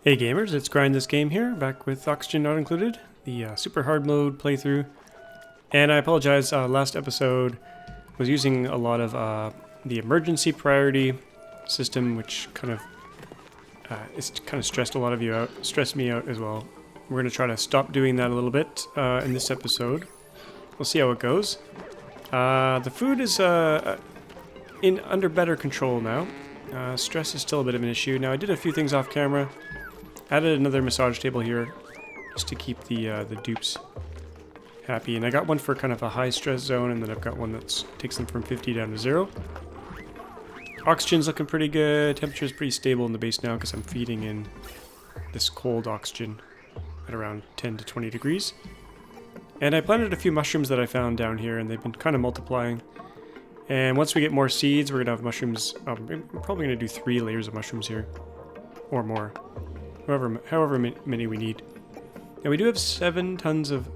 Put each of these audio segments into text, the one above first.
Hey gamers, it's GrindThisGame here, back with Oxygen Not Included, the super hard mode playthrough. And I apologize, last episode was using a lot of the emergency priority system, which kind of stressed a lot of you out, stressed me out as well. We're going to try to stop doing that a little bit in this episode. We'll see how it goes. The food is under better control now. Stress is still a bit of an issue. Now I did a few things off camera. Added another massage table here, just to keep the dupes happy. And I got one for kind of a high stress zone, and then I've got one that takes them from 50 down to 0. Oxygen's looking pretty good. Temperature's pretty stable in the base now because I'm feeding in this cold oxygen at around 10 to 20 degrees. And I planted a few mushrooms that I found down here, and they've been kind of multiplying. And once we get more seeds, we're going to have mushrooms. We're probably going to do 3 layers of mushrooms here, or more. However many we need. And we do have 7 tons of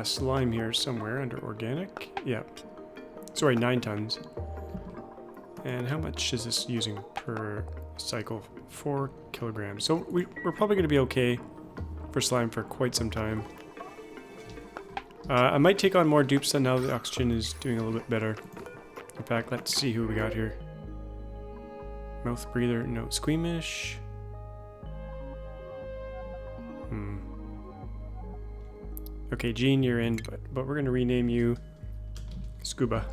slime here somewhere under organic. Yeah. Sorry, 9 tons. And how much is this using per cycle? 4 kilograms. So we're probably going to be okay for slime for quite some time. I might take on more dupes now that the oxygen is doing a little bit better. In fact, let's see who we got here. Mouth breather, no. Squeamish. Okay, Gene, you're in, but we're going to rename you Scuba.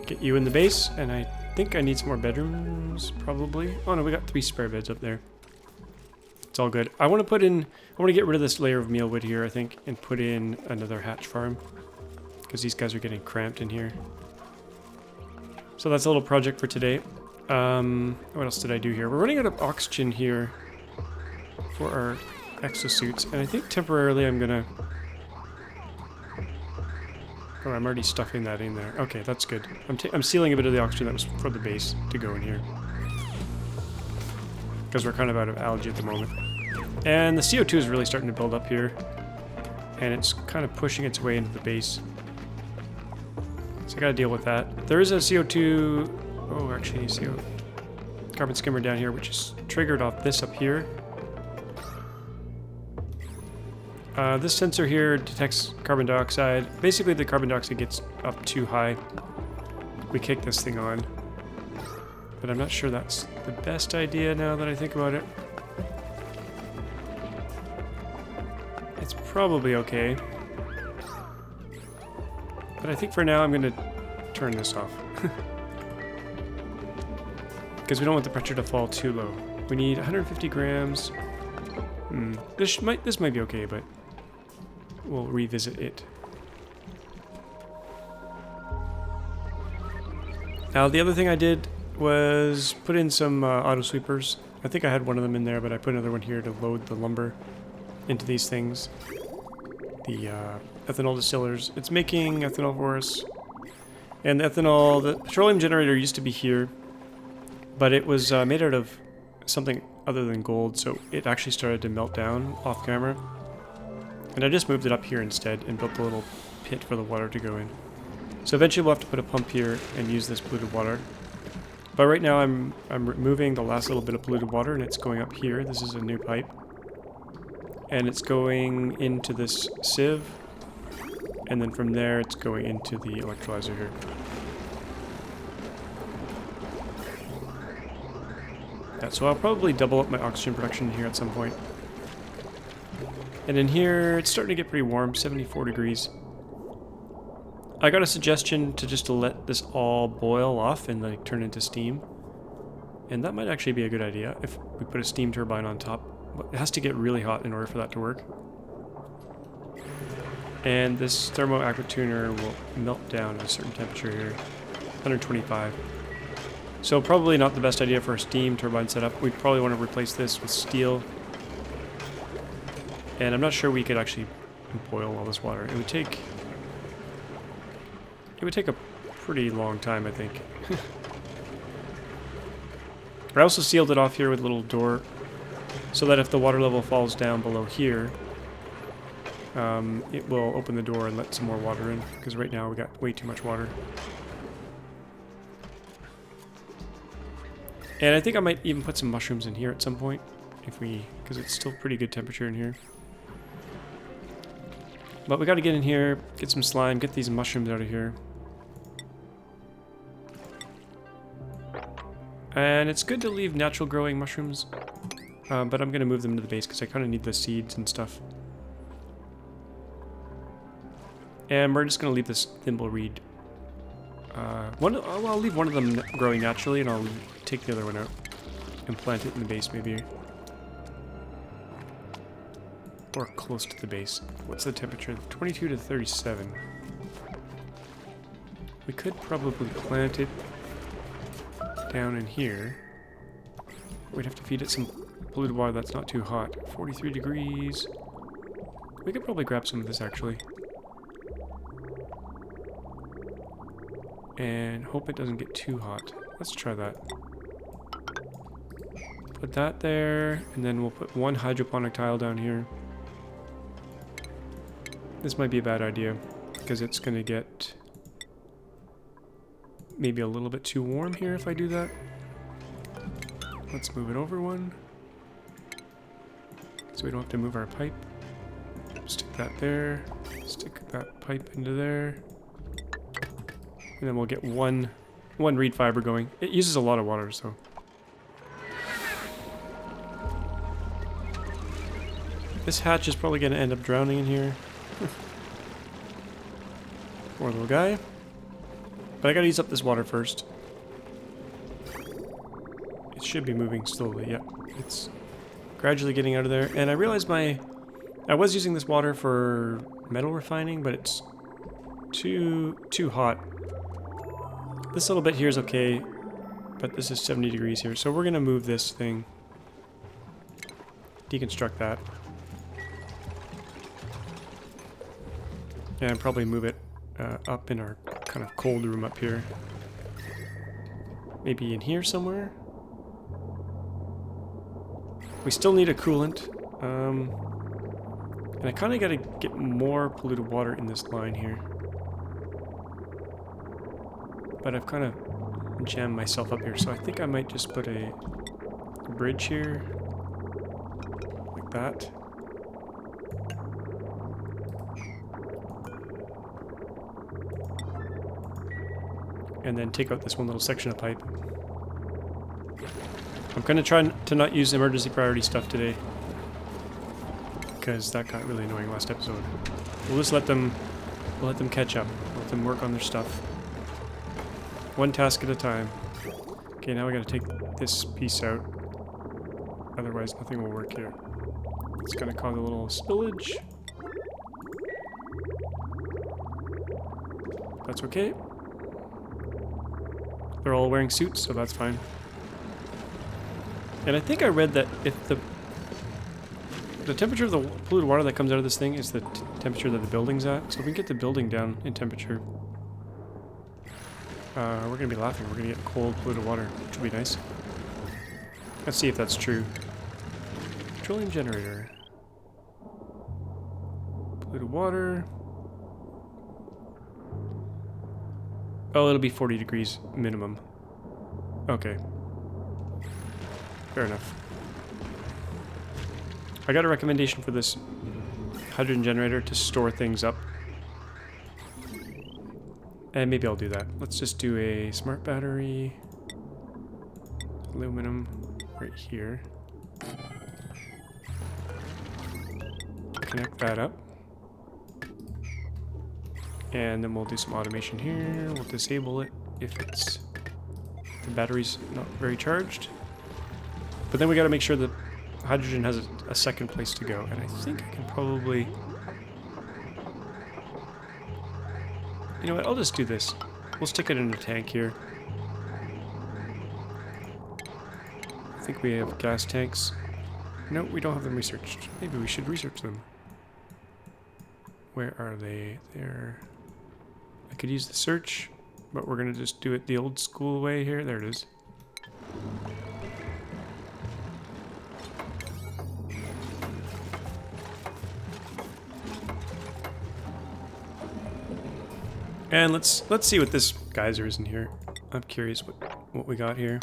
Get you in the base, and I think I need some more bedrooms, probably. Oh no, we got 3 spare beds up there. It's all good. I want to get rid of this layer of mealwood here, I think, and put in another hatch farm, because these guys are getting cramped in here. So that's a little project for today. What else did I do here? We're running out of oxygen here for our exosuits, and I think temporarily I'm gonna... Oh, I'm already stuffing that in there. Okay, that's good. I'm sealing a bit of the oxygen that was for the base to go in here, because we're kind of out of algae at the moment. And the CO2 is really starting to build up here, and it's kind of pushing its way into the base. So I gotta deal with that. There is a CO2... Oh, actually, carbon skimmer down here, which is triggered off this up here. This sensor here detects carbon dioxide. Basically, the carbon dioxide gets up too high. We kick this thing on. But I'm not sure that's the best idea now that I think about it. It's probably okay. But I think for now I'm going to turn this off. Because we don't want the pressure to fall too low. We need 150 grams. This might be okay, but we'll revisit it. Now the other thing I did was put in some auto sweepers. I think I had one of them in there, but I put another one here to load the lumber into these things. The ethanol distillers. It's making ethanol for us. And the petroleum generator used to be here, but it was made out of something other than gold, so it actually started to melt down off camera. And I just moved it up here instead and built a little pit for the water to go in. So eventually we'll have to put a pump here and use this polluted water. But right now I'm removing the last little bit of polluted water, and it's going up here. This is a new pipe. And it's going into this sieve. And then from there it's going into the electrolyzer here. So I'll probably double up my oxygen production here at some point. And in here, it's starting to get pretty warm, 74 degrees. I got a suggestion to let this all boil off and like turn into steam. And that might actually be a good idea if we put a steam turbine on top. But it has to get really hot in order for that to work. And this thermo aqua tuner will melt down at a certain temperature here, 125. So probably not the best idea for a steam turbine setup. We'd probably want to replace this with steel. And I'm not sure we could actually boil all this water. It would take a pretty long time, I think. I also sealed it off here with a little door, so that if the water level falls down below here, it will open the door and let some more water in, because right now we got way too much water. And I think I might even put some mushrooms in here at some point, because it's still pretty good temperature in here. But we got to get in here, get some slime, get these mushrooms out of here. And it's good to leave natural growing mushrooms, but I'm going to move them to the base because I kind of need the seeds and stuff. And we're just going to leave this thimbleweed. I'll leave one of them growing naturally, and I'll take the other one out and plant it in the base maybe. Or close to the base. What's the temperature? 22 to 37. We could probably plant it down in here. We'd have to feed it some polluted water that's not too hot. 43 degrees. We could probably grab some of this actually. And hope it doesn't get too hot. Let's try that. Put that there, and then we'll put one hydroponic tile down here. This might be a bad idea, because it's going to get maybe a little bit too warm here if I do that. Let's move it over one, so we don't have to move our pipe. Stick that there, stick that pipe into there. And then we'll get one reed fiber going. It uses a lot of water, so. This hatch is probably going to end up drowning in here. Poor little guy. But I got to use up this water first. It should be moving slowly. Yep, it's gradually getting out of there. And I realized I was using this water for metal refining, but it's too hot. This little bit here is okay, but this is 70 degrees here, so we're going to move this thing. Deconstruct that. And probably move it up in our kind of cold room up here. Maybe in here somewhere? We still need a coolant. And I kind of got to get more polluted water in this line here. But I've kind of jammed myself up here, so I think I might just put a bridge here, like that. And then take out this one little section of pipe. I'm going to try to not use emergency priority stuff today, because that got really annoying last episode. We'll just let them catch up, let them work on their stuff. One task at a time. Okay, now we gotta take this piece out. Otherwise, nothing will work here. It's gonna cause a little spillage. That's okay. They're all wearing suits, so that's fine. And I think I read that if the temperature of the polluted water that comes out of this thing is the temperature that the building's at, so if we can get the building down in temperature, we're going to be laughing. We're going to get cold, polluted water, which will be nice. Let's see if that's true. Petroleum generator. Polluted water. Oh, it'll be 40 degrees minimum. Okay. Fair enough. I got a recommendation for this hydrogen generator to store things up. And maybe I'll do that. Let's just do a smart battery. Aluminum right here. Connect that up. And then we'll do some automation here. We'll disable it if the battery's not very charged. But then we gotta make sure that hydrogen has a second place to go. And I think I can probably... You know what, I'll just do this. We'll stick it in a tank here. I think we have gas tanks. No, we don't have them researched. Maybe we should research them. Where are they? There. I could use the search, but we're gonna just do it the old school way here. There it is. And let's see what this geyser is in here. I'm curious what we got here.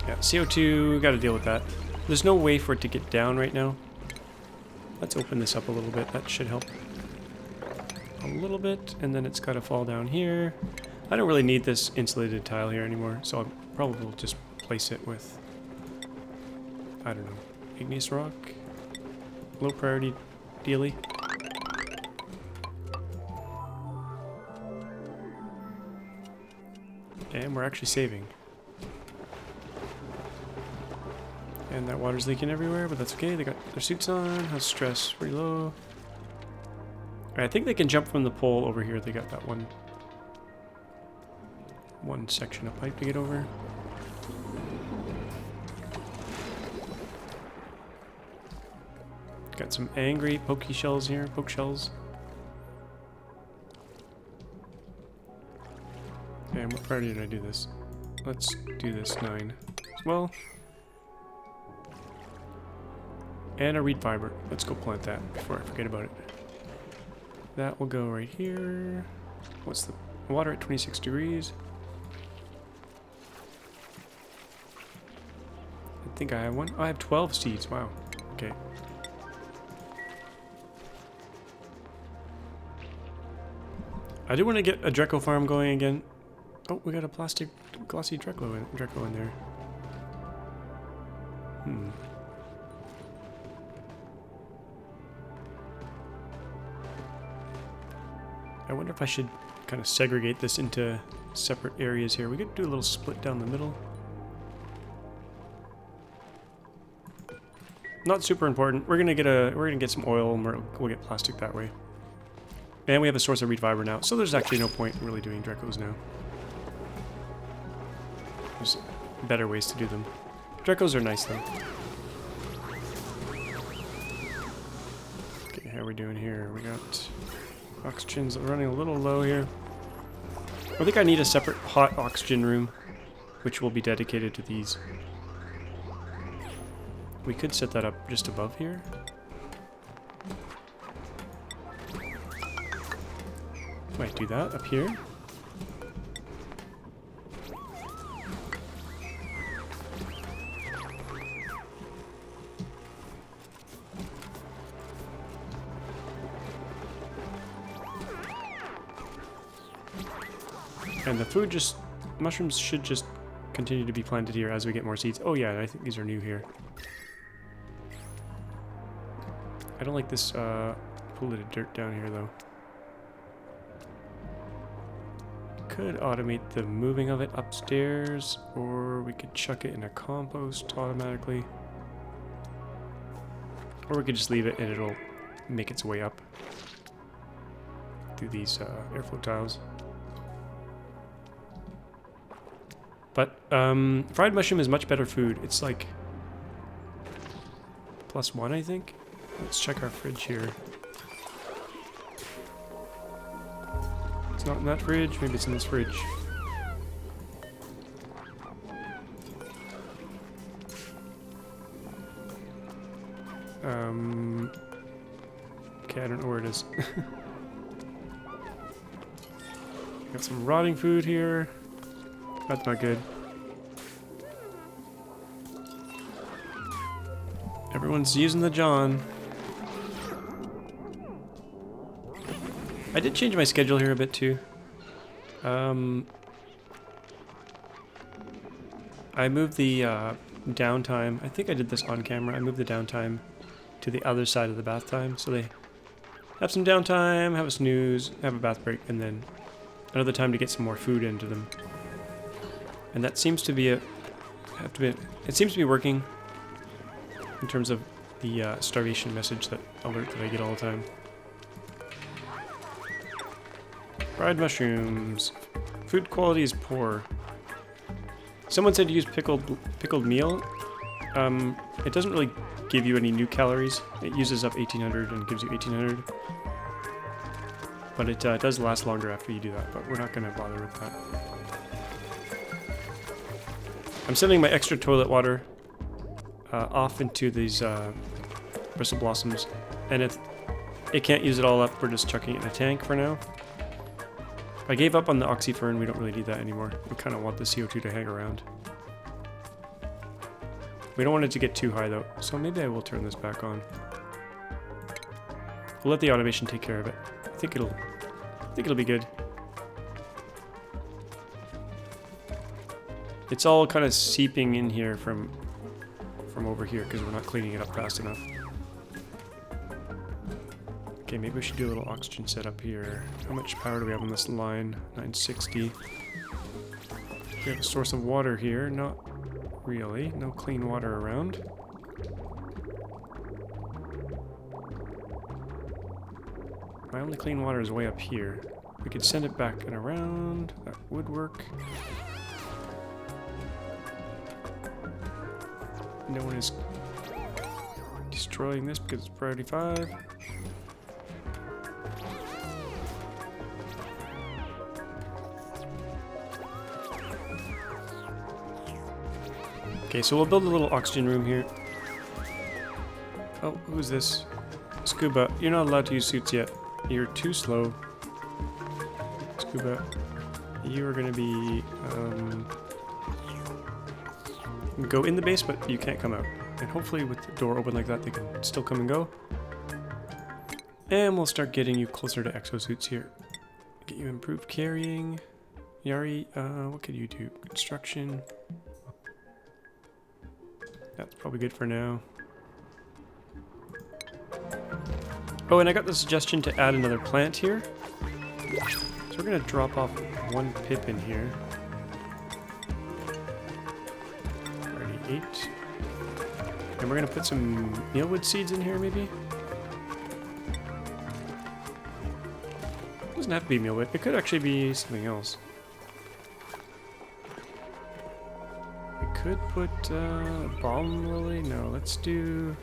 Yeah, CO2, gotta deal with that. There's no way for it to get down right now. Let's open this up a little bit. That should help a little bit. And then it's gotta fall down here. I don't really need this insulated tile here anymore, so I'll probably just place it with, I don't know, igneous rock? Low priority dealy. And we're actually saving. And that water's leaking everywhere, but that's okay. They got their suits on. How's stress? Pretty low. Alright, I think they can jump from the pole over here. They got that one section of pipe to get over. Got some angry pokey shells here. Poke shells. And what priority did I do this? Let's do this 9 as well. And a reed fiber. Let's go plant that before I forget about it. That will go right here. What's the water at 26 degrees? I think I have one. Oh, I have 12 seeds. Wow. Okay. I do want to get a Draco farm going again. Oh, we got a plastic glossy Draco in there. I wonder if I should kind of segregate this into separate areas here. We could do a little split down the middle. Not super important. We're gonna get some oil and we'll get plastic that way. And we have a source of reed fiber now, so there's actually no point in really doing Dracos now. There's better ways to do them. Dracos are nice though. Okay, how are we doing here? We got oxygen's running a little low here. I think I need a separate hot oxygen room, which will be dedicated to these. We could set that up just above here. Might do that up here. And the food mushrooms should just continue to be planted here as we get more seeds. Oh yeah, I think these are new here. I don't like this pool of dirt down here though. Could automate the moving of it upstairs, or we could chuck it in a compost automatically. Or we could just leave it and it'll make its way up through these airflow tiles. But fried mushroom is much better food. It's like +1, I think. Let's check our fridge here. It's not in that fridge. Maybe it's in this fridge. Okay, I don't know where it is. Got some rotting food here. That's not good. Everyone's using the John. I did change my schedule here a bit too. I moved the downtime. I think I did this on camera. I moved the downtime to the other side of the bath time, so they have some downtime, have a snooze, have a bath break, and then another time to get some more food into them. And that seems to be it seems to be working in terms of the starvation message alert that I get all the time. Fried mushrooms. Food quality is poor. Someone said to use pickled meal. It doesn't really give you any new calories. It uses up 1800 and gives you 1800. But it does last longer after you do that, but we're not going to bother with that. I'm sending my extra toilet water off into these bristle blossoms, and if it can't use it all up, we're just chucking it in a tank for now. I gave up on the oxyfern. We don't really need that anymore. We kind of want the CO2 to hang around. We don't want it to get too high though, so maybe I will turn this back on. We'll let the automation take care of it. I think it'll be good. It's all kind of seeping in here from over here because we're not cleaning it up fast enough. Okay, maybe we should do a little oxygen setup here. How much power do we have on this line? 960. We have a source of water here. Not really. No clean water around. My only clean water is way up here. We could send it back and around. That would work. No one is destroying this because it's priority 5. Okay, so we'll build a little oxygen room here. Oh, who's this? Scuba, you're not allowed to use suits yet. You're too slow. Scuba, you are going to be... go in the base, but you can't come out. And hopefully with the door open like that, they can still come and go. And we'll start getting you closer to exosuits here. Get you improved carrying. Yari, what could you do? Construction. That's probably good for now. Oh, and I got the suggestion to add another plant here. So we're going to drop off 1 pip in here. 8. And we're going to put some mealwood seeds in here, maybe? It doesn't have to be mealwood. It could actually be something else. We could put balm lily. No, let's do...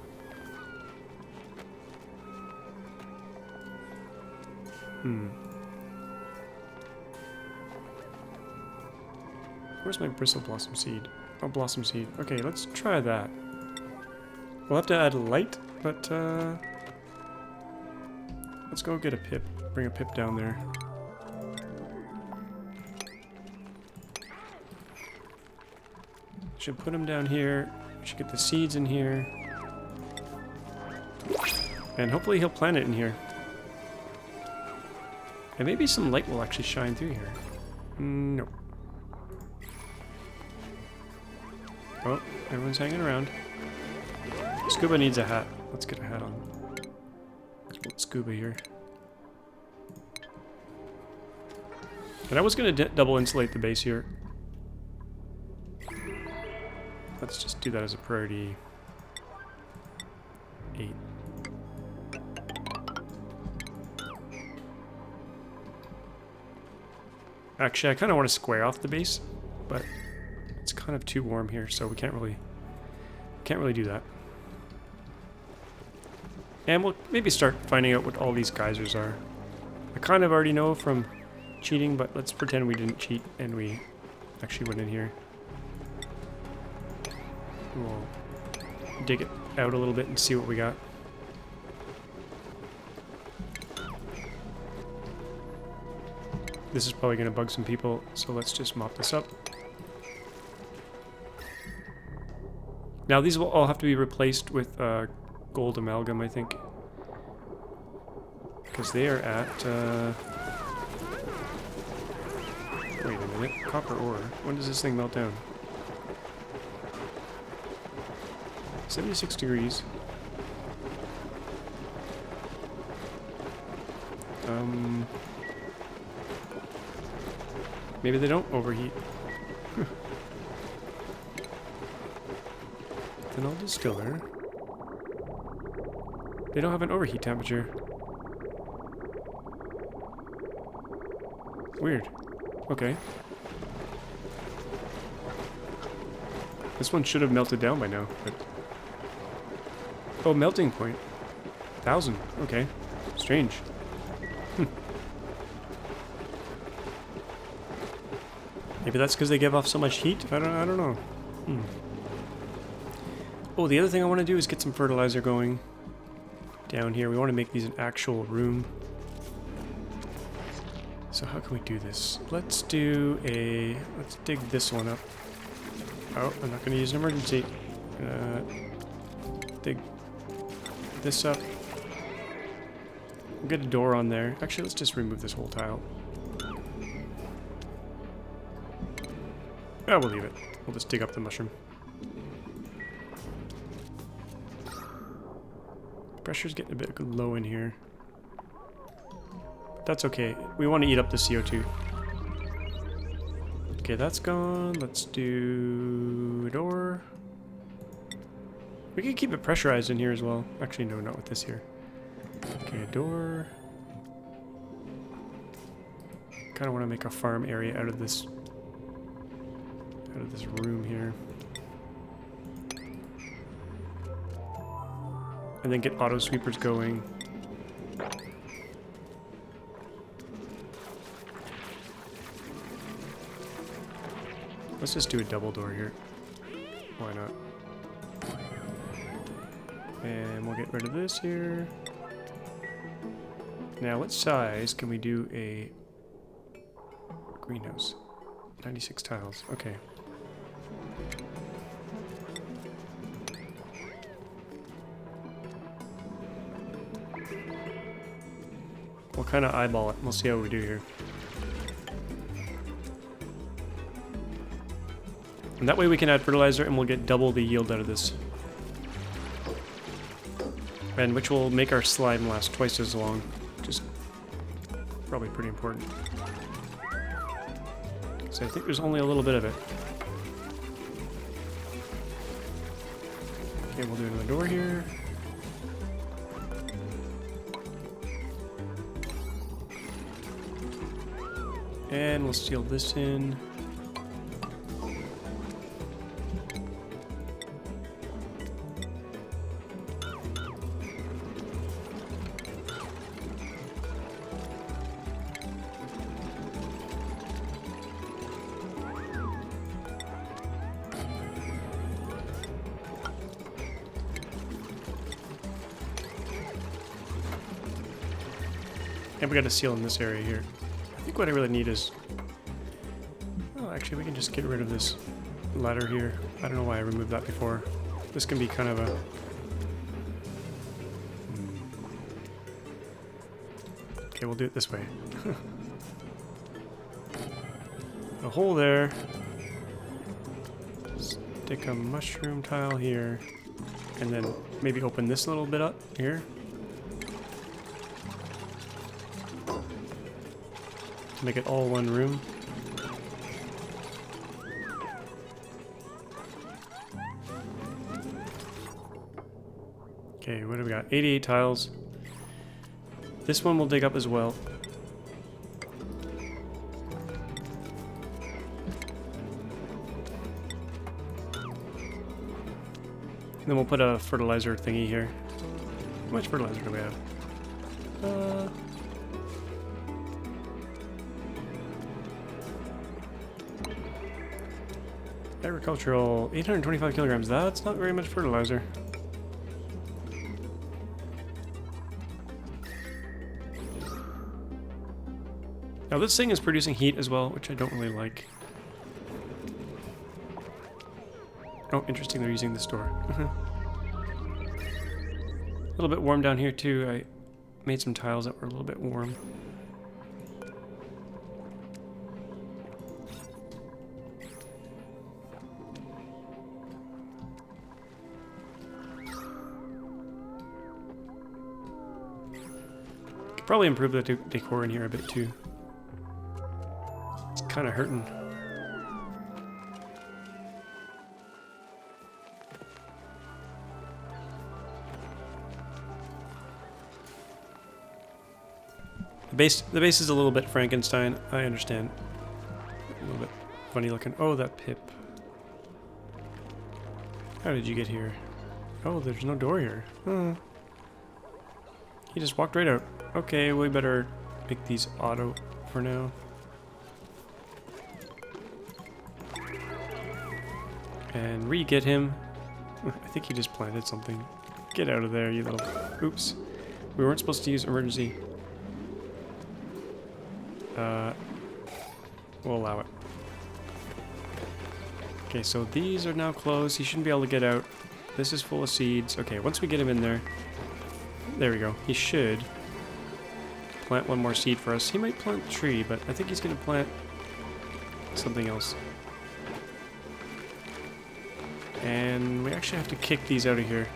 Where's my bristle blossom seed? Oh, blossom seed. Okay, let's try that. We'll have to add light, but let's go get a pip. Bring a pip down there. Should put him down here. We should get the seeds in here. And hopefully he'll plant it in here. And maybe some light will actually shine through here. Nope. Oh, everyone's hanging around. Scuba needs a hat. Let's get a hat on. Let's put Scuba here. And I was going to double insulate the base here. Let's just do that as a priority 8. Actually, I kind of want to square off the base, but it's kind of too warm here, so we can't really do that. And we'll maybe start finding out what all these geysers are. I kind of already know from cheating, but let's pretend we didn't cheat and we actually went in here. We'll dig it out a little bit and see what we got. This is probably going to bug some people, so let's just mop this up. Now these will all have to be replaced with gold amalgam, I think. Because they are at... wait a minute. Copper ore. When does this thing melt down? 76 degrees. Maybe they don't overheat. Phenol distiller. They don't have an overheat temperature. Weird. Okay. This one should have melted down by now, but... Oh, melting point. 1000. Okay. Strange. Maybe that's because they give off so much heat? I don't know. Oh, the other thing I want to do is get some fertilizer going down here. We want to make these an actual room. So how can we do this? Let's dig this one up. Oh, I'm not going to use an emergency. Dig this up. We'll get a door on there. Actually, let's just remove this whole tile. Oh, we'll leave it. We'll just dig up the mushroom. Pressure's getting a bit low in here. That's okay. We want to eat up the CO2. Okay, that's gone. Let's do a door. We can keep it pressurized in here as well. Actually, no, not with this here. Okay, a door. Kind of want to make a farm area out of this room here. And then get auto sweepers going. Let's just do a double door here. Why not? And we'll get rid of this here. Now, what size can we do a greenhouse? 96 tiles. Okay. We'll kind of eyeball it. We'll see how we do here. And that way we can add fertilizer and we'll get double the yield out of this. And which will make our slime last twice as long, which is probably pretty important. So I think there's only a little bit of it. Okay, we'll do another door here. And we'll seal this in. And we got a seal in this area here. I think what I really need is... Oh, actually, we can just get rid of this ladder here. I don't know why I removed that before. This can be kind of a... Okay, we'll do it this way. A hole there. Stick a mushroom tile here. And then maybe open this little bit up here. Make it all one room. Okay, what do we got? 88 tiles. This one will dig up as well. And then we'll put a fertilizer thingy here. How much fertilizer do we have? Agricultural, 825 kilograms. That's not very much fertilizer. Now this thing is producing heat as well, which I don't really like. Oh, interesting, they're using this door. A little bit warm down here too. I made some tiles that were a little bit warm. Could probably improve the decor in here a bit too. It's kind of hurting. The base is a little bit Frankenstein, I understand. A little bit funny looking. Oh, that pip. How did you get here? Oh, there's no door here. Huh. He just walked right out. Okay, we better make these auto for now. And re-get him. I think he just planted something. Get out of there, you little... Oops. We weren't supposed to use emergency. We'll allow it. Okay, so these are now closed. He shouldn't be able to get out. This is full of seeds. Okay, once we get him in there, there we go. He should plant one more seed for us. He might plant a tree, but I think he's going to plant something else. And we actually have to kick these out of here.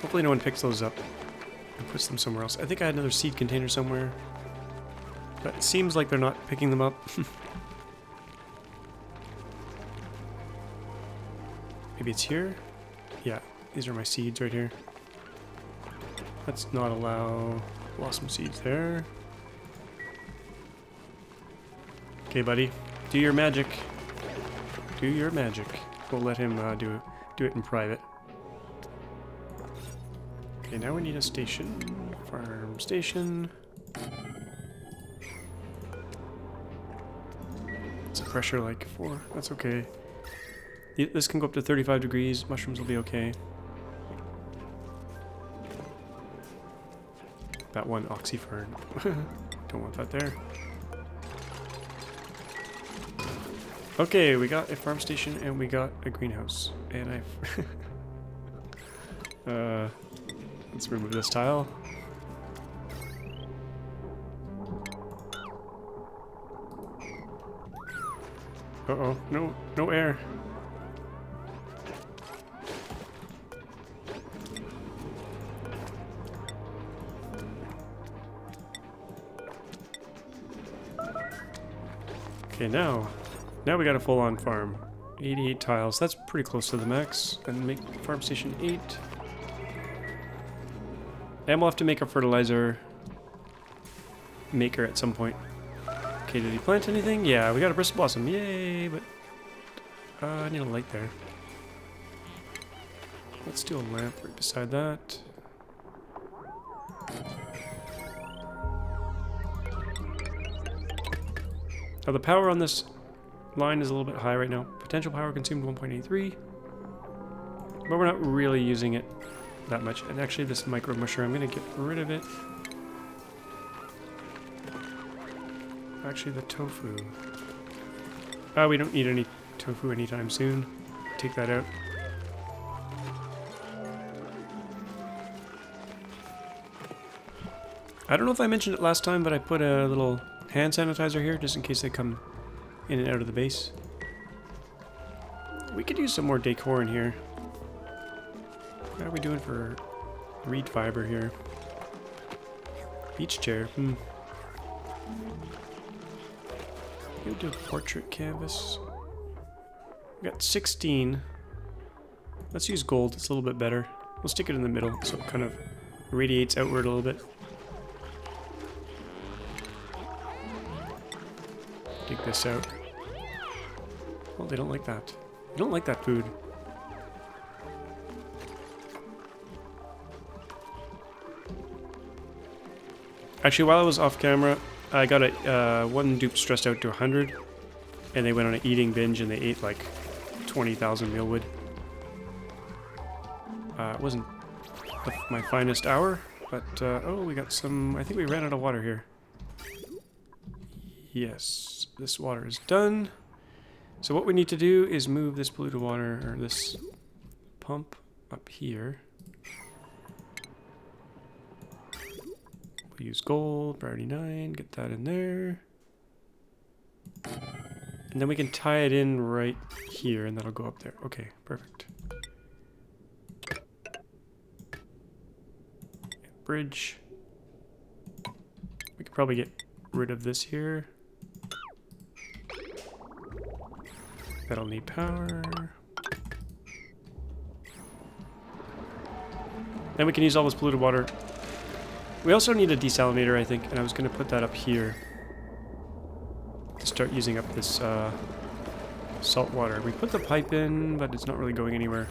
Hopefully no one picks those up and puts them somewhere else. I think I had another seed container somewhere, but it seems like they're not picking them up. Maybe it's here? Yeah, these are my seeds right here. Let's not allow... Lost some seeds there. Okay, buddy. Do your magic. Do your magic. We'll let him do it in private. Okay, now we need a station. Farm station. It's a pressure like 4. That's okay. This can go up to 35 degrees. Mushrooms will be okay. That one oxyfern. Don't want that there. Okay, we got a farm station and we got a greenhouse. And let's remove this tile. Uh-oh, no air. Okay, now we got a full-on farm. 88 tiles. That's pretty close to the max. And make farm station 8. And we'll have to make a fertilizer maker at some point. Okay, did he plant anything? Yeah, we got a bristle blossom. Yay! But I need a light there. Let's do a lamp right beside that. Now the power on this line is a little bit high right now. Potential power consumed 1.83. But we're not really using it that much. And actually this micro musher, I'm going to get rid of it. Actually the tofu. We don't need any tofu anytime soon. Take that out. I don't know if I mentioned it last time, but I put a little hand sanitizer here just in case they come in and out of the base. We could use some more decor in here. What are we doing for reed fiber here? Beach chair. We'll do a portrait canvas. We got 16. Let's use gold. It's a little bit better. We'll stick it in the middle so it kind of radiates outward a little bit. Dig this out. Well, they don't like that. They don't like that food. Actually, while I was off camera, I got one dupe stressed out to 100, and they went on an eating binge and they ate like 20,000 mealwood. It wasn't my finest hour, but oh, we got some. I think we ran out of water here. Yes, this water is done. So what we need to do is move this polluted water, or this pump, up here. We'll use gold, priority 9, get that in there. And then we can tie it in right here, and that'll go up there. Okay, perfect. Bridge. We could probably get rid of this here. That'll need power. Then we can use all this polluted water. We also need a desalinator, I think, and I was going to put that up here to start using up this salt water. We put the pipe in, but it's not really going anywhere.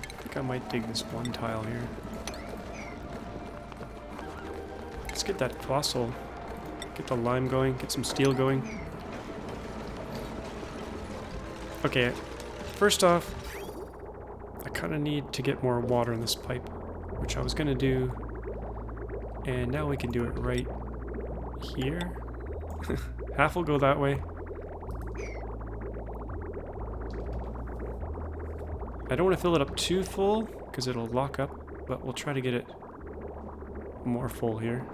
I think I might dig this one tile here. Let's get that fossil. Get the lime going, get some steel going. Okay, first off, I kind of need to get more water in this pipe, which I was going to do, and now we can do it right here. Half will go that way. I don't want to fill it up too full because it'll lock up, but we'll try to get it more full here.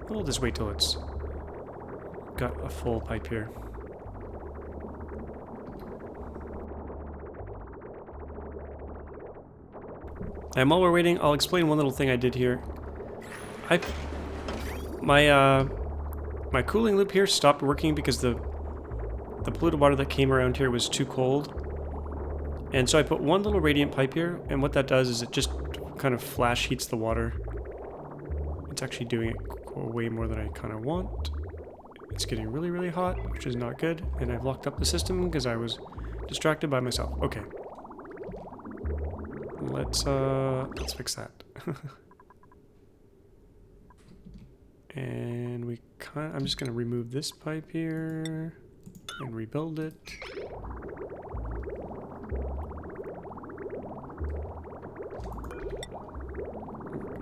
We'll just wait till it's got a full pipe here. And while we're waiting, I'll explain one little thing I did here. My cooling loop here stopped working because the polluted water that came around here was too cold. And so I put one little radiant pipe here, and what that does is it just kind of flash heats the water. It's actually doing it way more than I kind of want. It's getting really, really hot, which is not good. And I've locked up the system because I was distracted by myself. Okay. Let's fix that. And I'm just gonna remove this pipe here and rebuild it.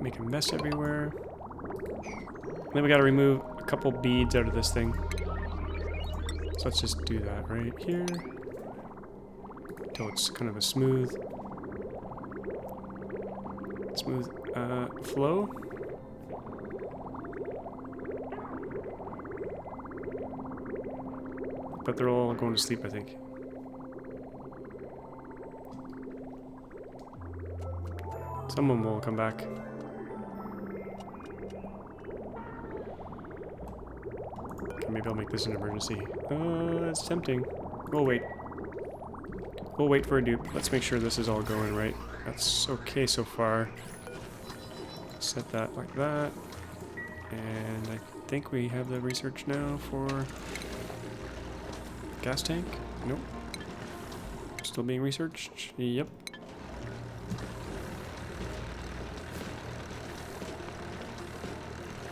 Make a mess everywhere. Then we gotta remove a couple beads out of this thing. So let's just do that right here. Until it's kind of a smooth flow. But they're all going to sleep, I think. Some of them will come back. Okay, maybe I'll make this an emergency. That's tempting. We'll wait. We'll wait for a dupe. Let's make sure this is all going right. That's okay so far. Set that like that. And I think we have the research now for gas tank. Nope. Still being researched. Yep.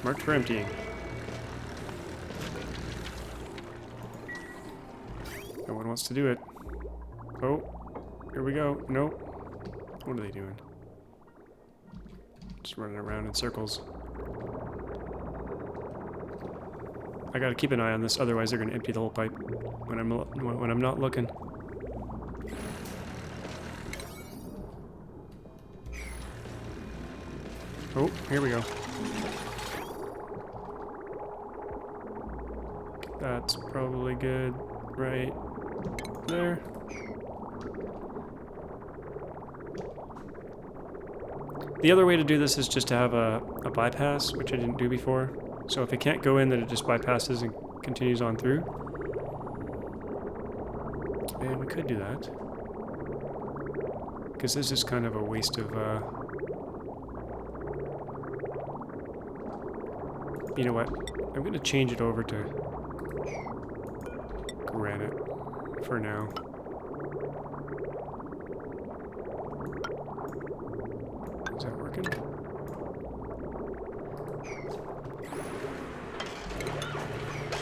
Marked for emptying. No one wants to do it. Oh, here we go. Nope. What are they doing? Just running around in circles. I gotta keep an eye on this, otherwise they're gonna empty the whole pipe when I'm not looking. Oh, here we go. That's probably good right there. The other way to do this is just to have a bypass, which I didn't do before. So if it can't go in, then it just bypasses and continues on through. And we could do that. Because this is kind of a waste of... You know what? I'm going to change it over to granite for now. Is that working?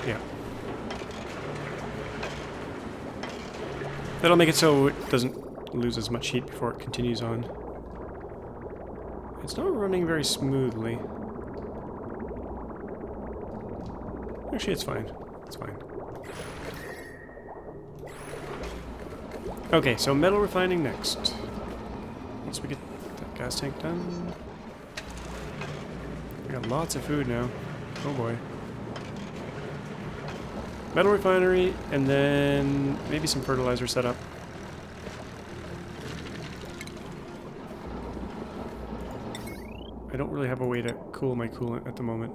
Yeah. That'll make it so it doesn't lose as much heat before it continues on. It's not running very smoothly. Actually, it's fine. It's fine. Okay, so metal refining next. Once we get that gas tank done. We got lots of food now. Oh boy. Metal refinery, and then maybe some fertilizer setup. I don't really have a way to cool my coolant at the moment.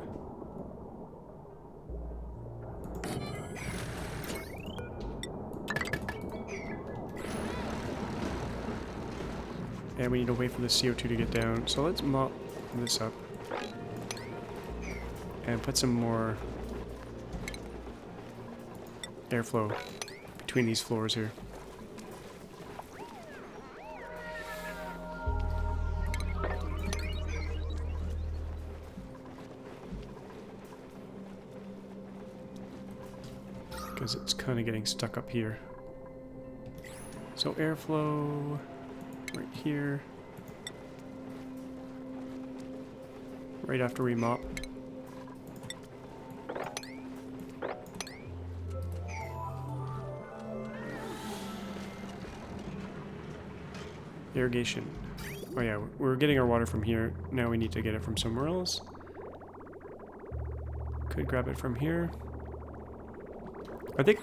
And we need to wait for the CO2 to get down. So let's mop this up. And put some more airflow between these floors here. Because it's kind of getting stuck up here. So airflow right here. Right after we mop. Irrigation. Oh yeah, we're getting our water from here. Now we need to get it from somewhere else. Could grab it from here. I think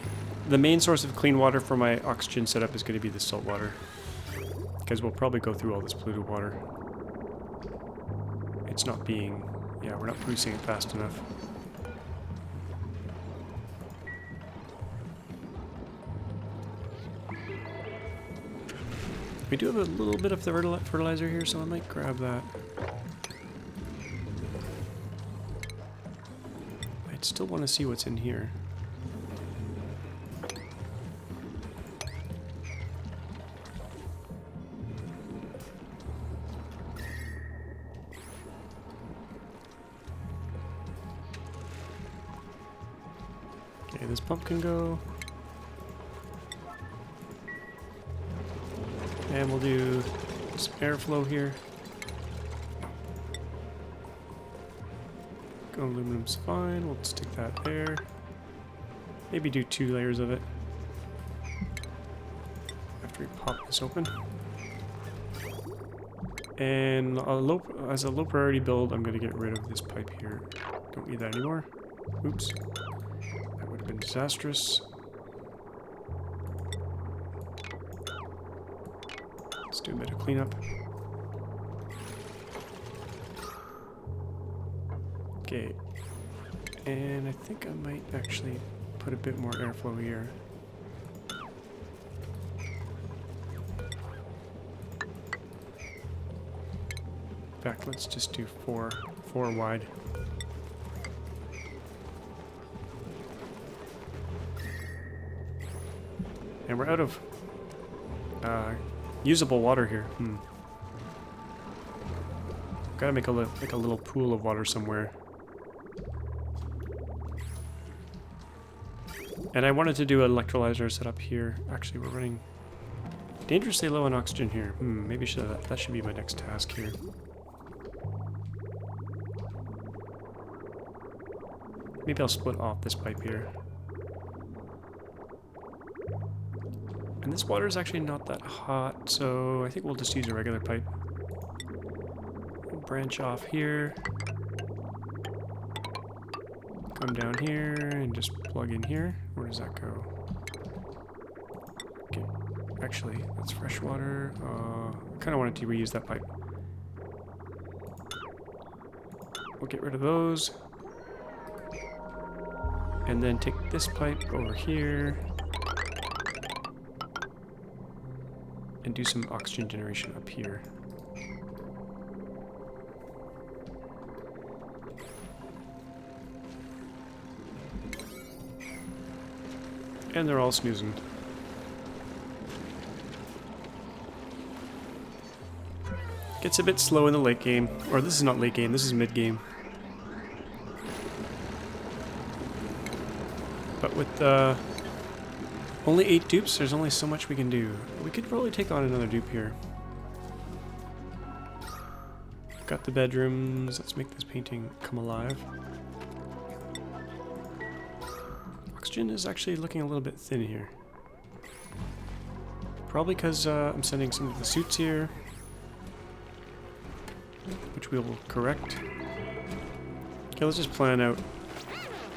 the main source of clean water for my oxygen setup is going to be the salt water. Because we'll probably go through all this polluted water. It's not being... yeah, we're not producing it fast enough. We do have a little bit of the fertilizer here, so I might grab that. I'd still want to see what's in here. Okay, this pump can go. And we'll do some airflow here. Aluminum's fine, we'll stick that there. Maybe do 2 layers of it. After we pop this open. And as a low priority build, I'm going to get rid of this pipe here. Don't need that anymore. Oops. That would have been disastrous. Let's do a bit of cleanup. Okay. And I think I might actually put a bit more airflow here. In fact, let's just do 4 wide. And we're out of usable water here. Gotta make a little pool of water somewhere. And I wanted to do an electrolyzer setup here. Actually, we're running dangerously low on oxygen here. Maybe that should be my next task here. Maybe I'll split off this pipe here. And this water is actually not that hot, so I think we'll just use a regular pipe. We'll branch off here. Come down here and just plug in here. Where does that go? Okay, actually, that's fresh water. I kind of wanted to reuse that pipe. We'll get rid of those. And then take this pipe over here. And do some oxygen generation up here. And they're all snoozing. Gets a bit slow in the late game. Or this is not late game, this is mid game. But with only 8 dupes, there's only so much we can do. We could probably take on another dupe here. Got the bedrooms. Let's make this painting come alive. Oxygen is actually looking a little bit thin here. Probably because I'm sending some of the suits here, which we will correct. Okay, let's just plan out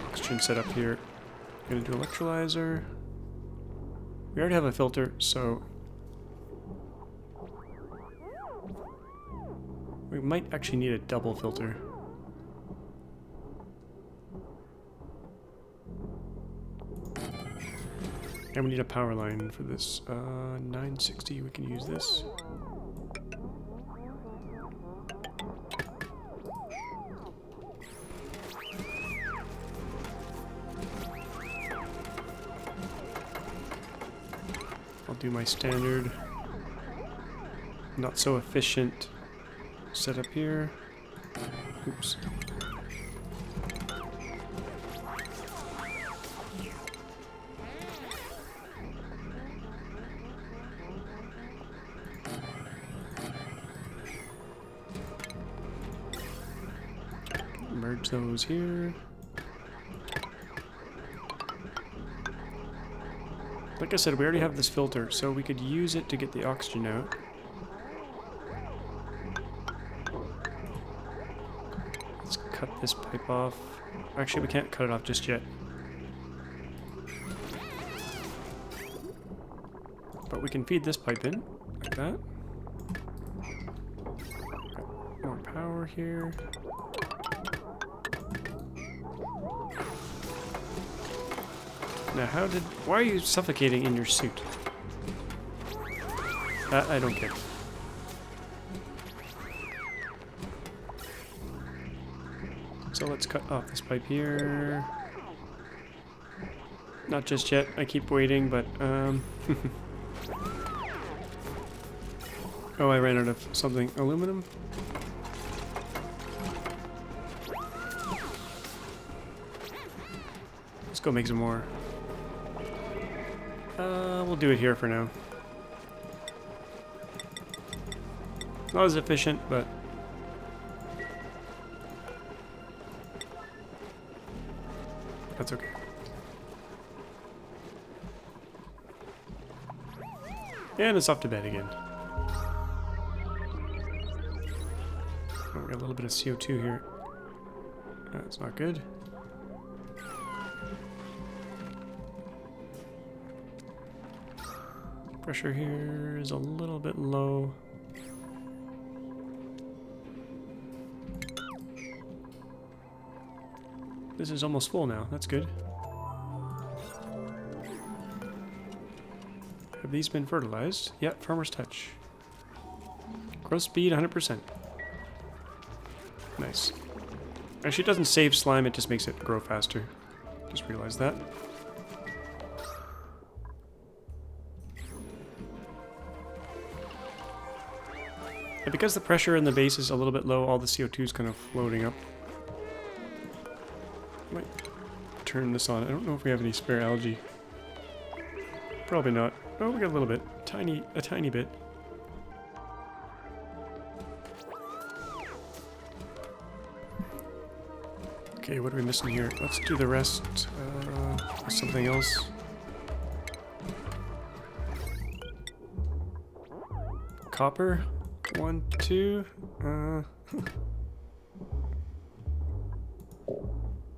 oxygen setup here. I'm gonna do electrolyzer. We already have a filter, so we might actually need a double filter. And we need a power line for this. 960, we can use this. Do my standard, not so efficient setup here. Oops. Merge those here. Like I said, we already have this filter, so we could use it to get the oxygen out. cut this pipe off. Actually, we can't cut it off just yet. But we can feed this pipe in, like that. More power here. Now why are you suffocating in your suit? I don't get it. So let's cut off this pipe here. Not just yet, I keep waiting, but oh, I ran out of something. Aluminum? Let's go make some more. We'll do it here for now. Not as efficient, but that's okay. And it's off to bed again. Oh, we got a little bit of CO2 here. That's not good. Pressure here is a little bit low. This is almost full now. That's good. Have these been fertilized? Yep, farmer's touch. Growth speed 100%. Nice. Actually, it doesn't save slime, it just makes it grow faster. Just realized that. And because the pressure in the base is a little bit low, all the CO2 is kind of floating up. Might turn this on. I don't know if we have any spare algae. Probably not. Oh, we got a little bit. A tiny bit. Okay, what are we missing here? Let's do the rest. Something else. Copper. 1, 2.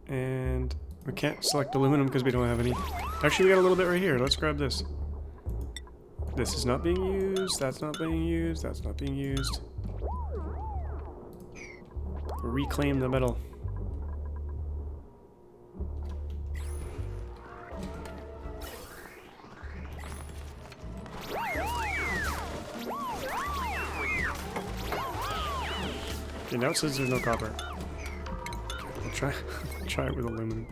And we can't select aluminum because we don't have any. Actually, we got a little bit right here. Let's grab this. This is not being used. That's not being used. That's not being used. Reclaim the metal. Okay, now it says there's no copper. I'll try it with aluminum.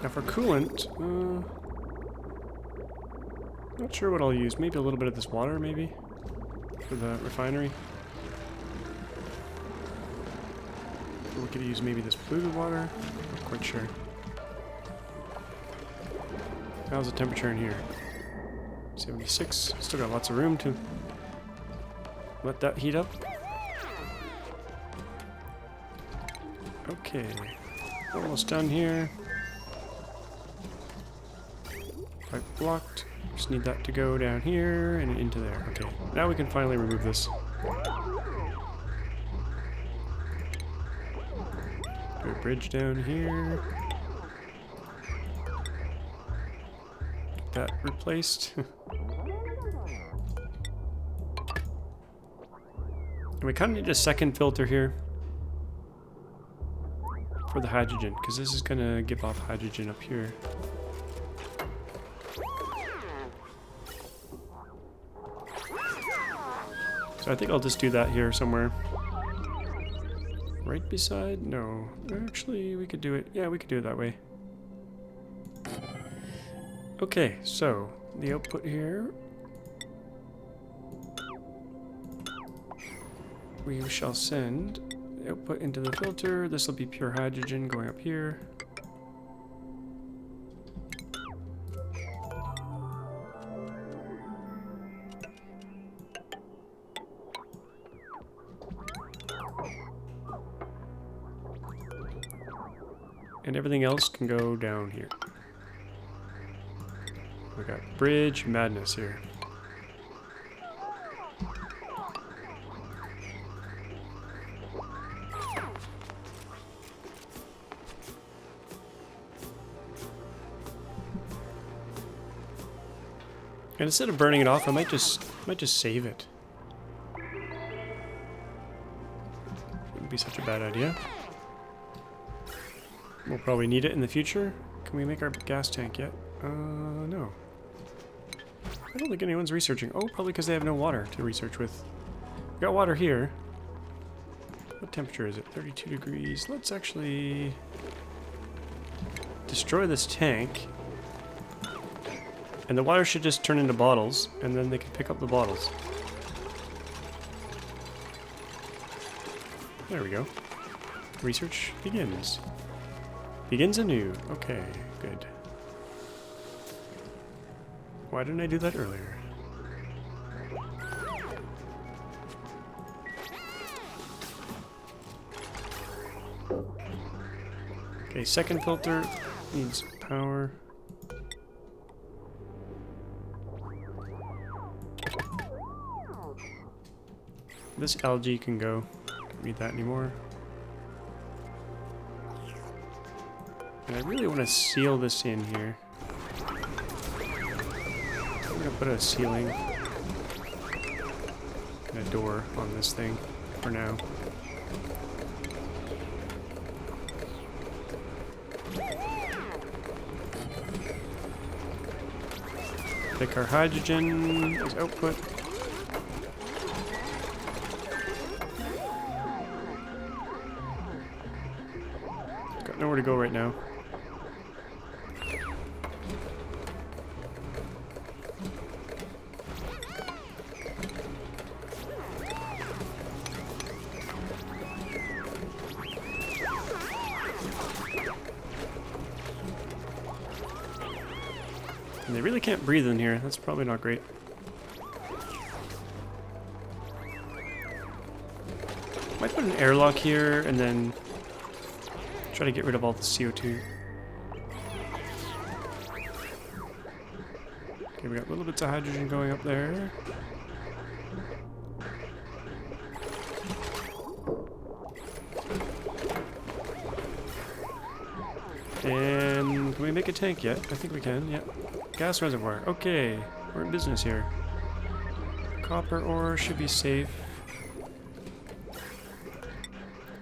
Now for coolant, not sure what I'll use. Maybe a little bit of this water, maybe? For the refinery. We could use maybe this polluted water. Not quite sure. How's the temperature in here? 76. Still got lots of room to let that heat up. Okay. Almost done here. Pipe blocked. Just need that to go down here and into there. Okay, now we can finally remove this. Do a bridge down here. Get that replaced. And we kind of need a second filter here for the hydrogen, because this is going to give off hydrogen up here. So I think I'll just do that here somewhere. Right beside? No. Actually, we could do it. Yeah, we could do it that way. Okay, so the output here. We shall send the output into the filter. This will be pure hydrogen going up here. And everything else can go down here. We got bridge madness here. And instead of burning it off, I might just save it. Wouldn't be such a bad idea. We'll probably need it in the future. Can we make our gas tank yet? No. I don't think anyone's researching. Oh, probably because they have no water to research with. We got water here. What temperature is it? 32 degrees. Let's actually destroy this tank. And the water should just turn into bottles, and then they can pick up the bottles. There we go. Research begins. Begins anew. Okay, good. Why didn't I do that earlier? Okay, second filter needs power. This algae can go. Don't need that anymore. And I really want to seal this in here. I'm going to put a ceiling and a door on this thing for now. Pick our hydrogen as output. Got nowhere to go right now. And they really can't breathe in here. That's probably not great. Might put an airlock here and then try to get rid of all the CO2. Okay, we got little bits of hydrogen going up there. And can we make a tank yet? I think we can, yeah. Gas reservoir. Okay, we're in business here. Copper ore should be safe.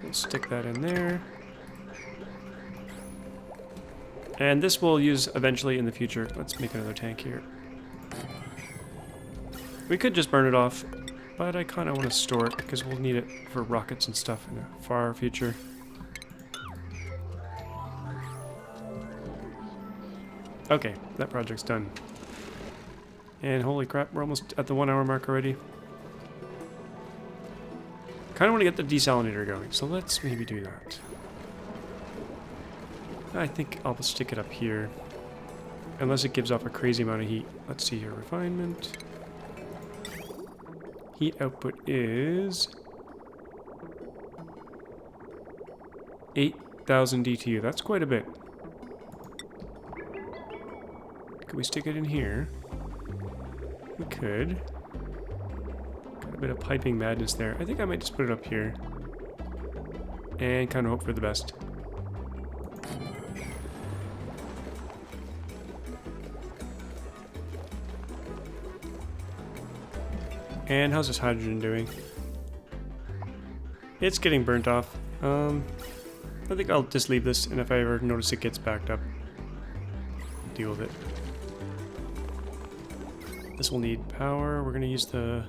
We'll stick that in there. And this we'll use eventually in the future. Let's make another tank here. We could just burn it off, but I kind of want to store it because we'll need it for rockets and stuff in the far future. Okay, that project's done. And holy crap, we're almost at the 1 hour mark already. Kind of want to get the desalinator going, so let's maybe do that. I think I'll stick it up here. Unless it gives off a crazy amount of heat. Let's see here, refinement. Heat output is 8,000 DTU, that's quite a bit. Could we stick it in here? We could. Got a bit of piping madness there. I think I might just put it up here. And kind of hope for the best. And how's this hydrogen doing? It's getting burnt off. I think I'll just leave this, and if I ever notice it gets backed up, I'll deal with it. This will need power. We're going to use the...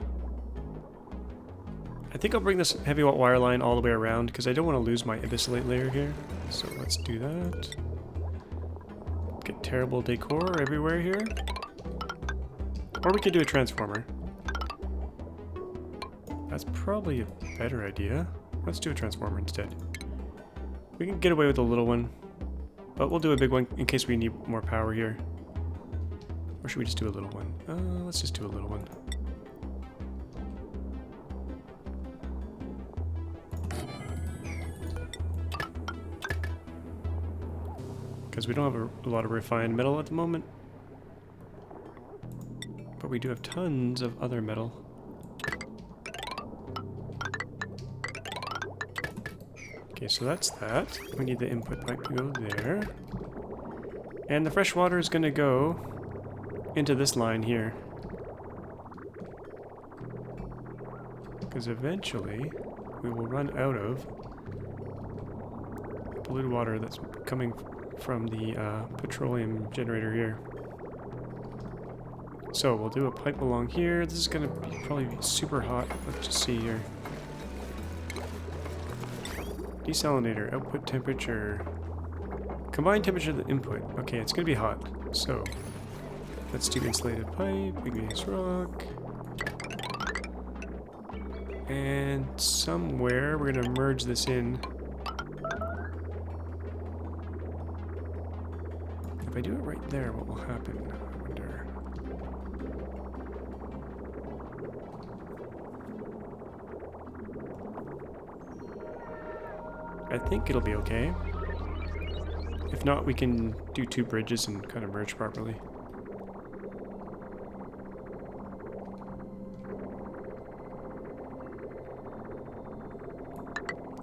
I think I'll bring this heavy wire line all the way around because I don't want to lose my abyssallate layer here. So let's do that. Get terrible decor everywhere here. Or we could do a transformer. That's probably a better idea. Let's do a transformer instead. We can get away with a little one, but we'll do a big one in case we need more power here. Or should we just do a little one? Let's just do a little one. because we don't have a lot of refined metal at the moment. But we do have tons of other metal. Okay, so that's that. We need the input pipe to go there. And the fresh water is going to go into this line here. Because eventually we will run out of polluted water that's coming from the petroleum generator here. So we'll do a pipe along here. This is going to probably be super hot. Let's just see here. Desalinator, output temperature. Combined temperature of the input. Okay, it's going to be hot. So let's do insulated pipe, igneous rock. And somewhere we're going to merge this in. If I do it right there, what will happen? I wonder. I think it'll be okay. If not, we can do two bridges and kind of merge properly.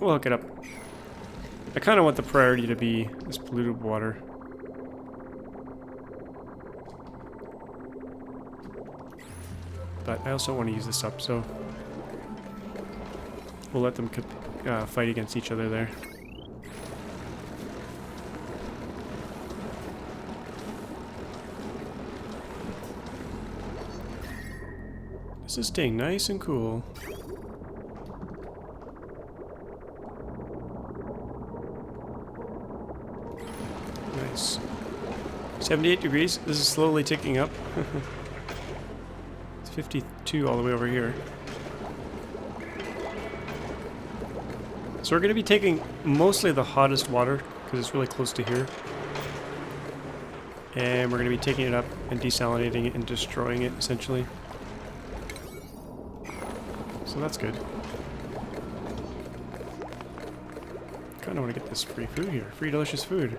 We'll hook it up. I kind of want the priority to be this polluted water. But I also want to use this up, so we'll let them fight against each other there. This is staying nice and cool. Nice. 78 degrees. This is slowly ticking up. It's 52 all the way over here. So we're going to be taking mostly the hottest water because it's really close to here. And we're going to be taking it up and desalinating it and destroying it essentially. So that's good. Kind of want to get this free food here. Free delicious food.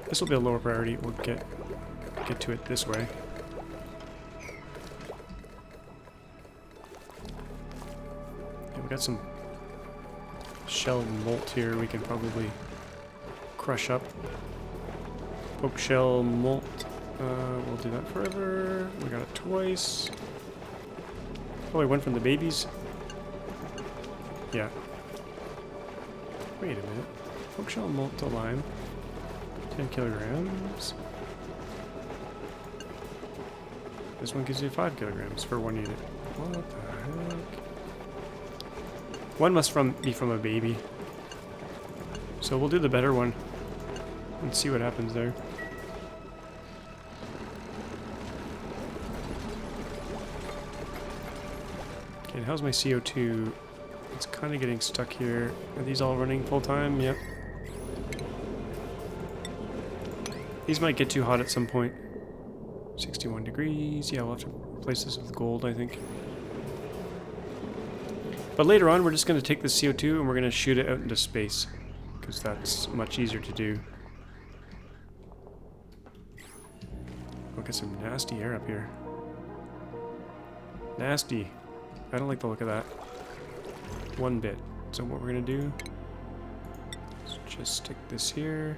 This will be a lower priority. We'll get to it this way. Yeah, we got some shell molt here we can probably crush up. Poke shell molt. We'll do that forever. We got it twice. Probably one from the babies. Yeah. Wait a minute. Poke shell molt to lime. 10 kilograms. This one gives you 5 kilograms for 1 unit. What the heck? One must be from a baby. So we'll do the better one and see what happens there. Okay, and how's my CO2? It's kind of getting stuck here. Are these all running full time? Yep. These might get too hot at some point. 61 degrees. Yeah, we'll have to replace this with gold, I think. But later on, we're just going to take the CO2 and we're going to shoot it out into space. Because that's much easier to do. Look at some nasty air up here. Nasty. I don't like the look of that. One bit. So what we're going to do is just stick this here.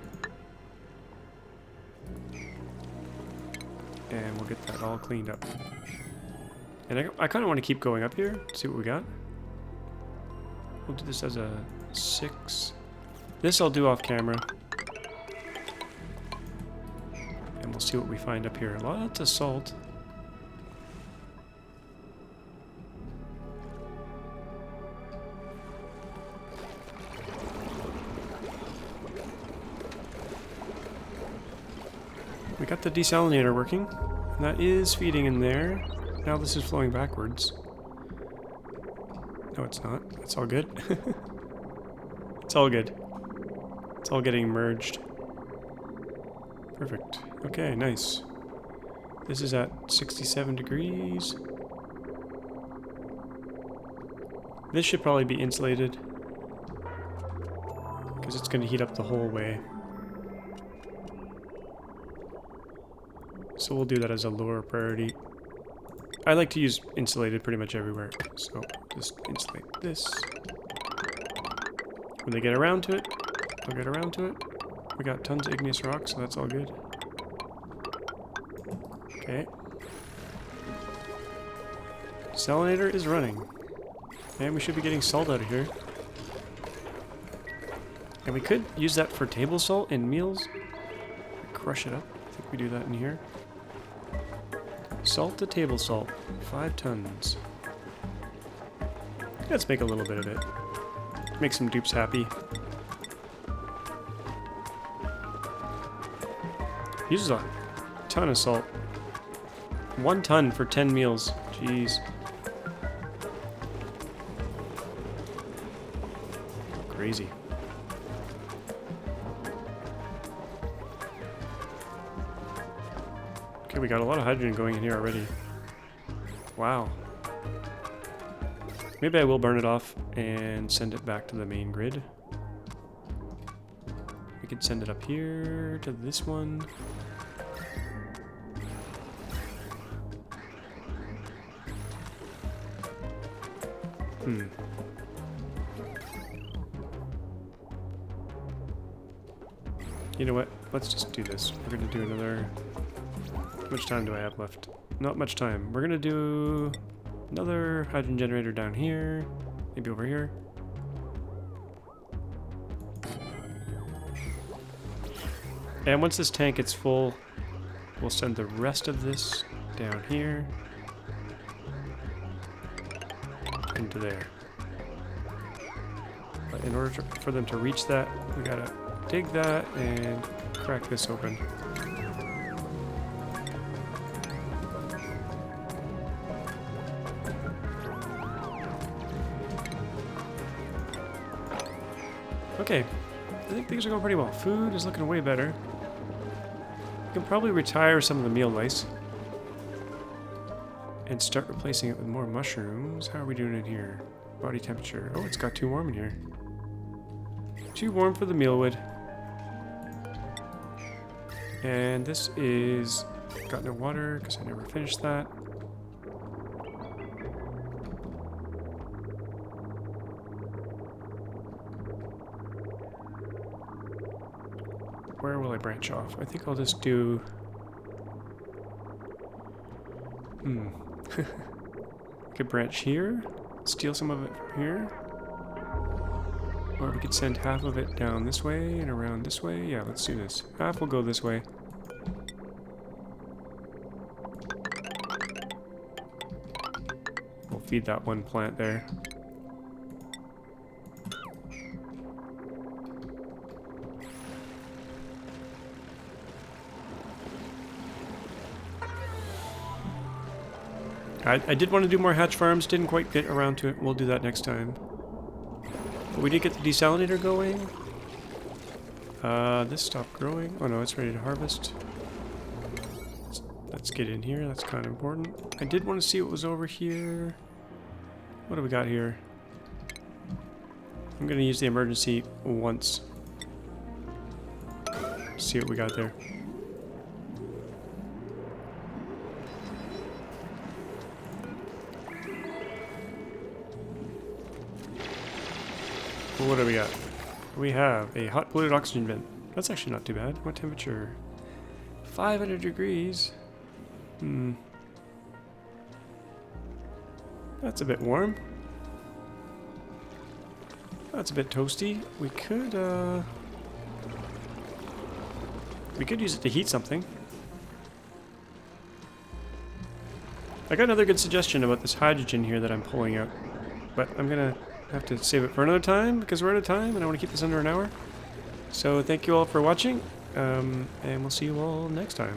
And we'll get that all cleaned up. And I kind of want to keep going up here, see what we got. We'll do this as a 6. This I'll do off camera. And we'll see what we find up here. Lots of salt. We got the desalinator working, and that is feeding in there. Now this is flowing backwards. No, it's not. It's all good. It's all good. It's all getting merged. Perfect. Okay, nice. This is at 67 degrees. This should probably be insulated because it's going to heat up the whole way. So we'll do that as a lower priority. I like to use insulated pretty much everywhere. So just insulate this. When they get around to it, I'll get around to it. We got tons of igneous rock, so that's all good. Okay. Desalinator is running. And we should be getting salt out of here. And we could use that for table salt in meals. Crush it up. I think we do that in here. Salt to table salt. 5 tons. Let's make a little bit of it. Make some dupes happy. Uses a ton of salt. 1 ton for 10 meals. Jeez. Crazy. Okay, we got a lot of hydrogen going in here already. Wow. Maybe I will burn it off and send it back to the main grid. We could send it up here to this one. You know what? Let's just do this. We're gonna do another... How much time do I have left? Not much time. We're gonna do another hydrogen generator down here. Maybe over here. And once this tank gets full, we'll send the rest of this down here. Into there. But in order for them to reach that, we gotta dig that and crack this open. Okay, I think things are going pretty well. Food is looking way better. We can probably retire some of the meal lice and start replacing it with more mushrooms. How are we doing in here? Body temperature. Oh, it's got too warm in here. Too warm for the mealwood. And this is... got no water because I never finished that. Where will I branch off? I think I'll just do... I could branch here, steal some of it from here. Or we could send half of it down this way and around this way. Yeah, let's do this. Half will go this way. We'll feed that one plant there. I did want to do more hatch farms, didn't quite get around to it. We'll do that next time. But we did get the desalinator going. This stopped growing. Oh no, it's ready to harvest. Let's get in here, that's kind of important. I did want to see what was over here. What do we got here? I'm going to use the emergency once. See what we got there. What do we got? We have a hot polluted oxygen vent. That's actually not too bad. What temperature? 500 degrees. That's a bit warm. That's a bit toasty. We could use it to heat something. I got another good suggestion about this hydrogen here that I'm pulling out, but I'm gonna have to save it for another time because we're out of time and I want to keep this under an hour. So thank you all for watching, and we'll see you all next time.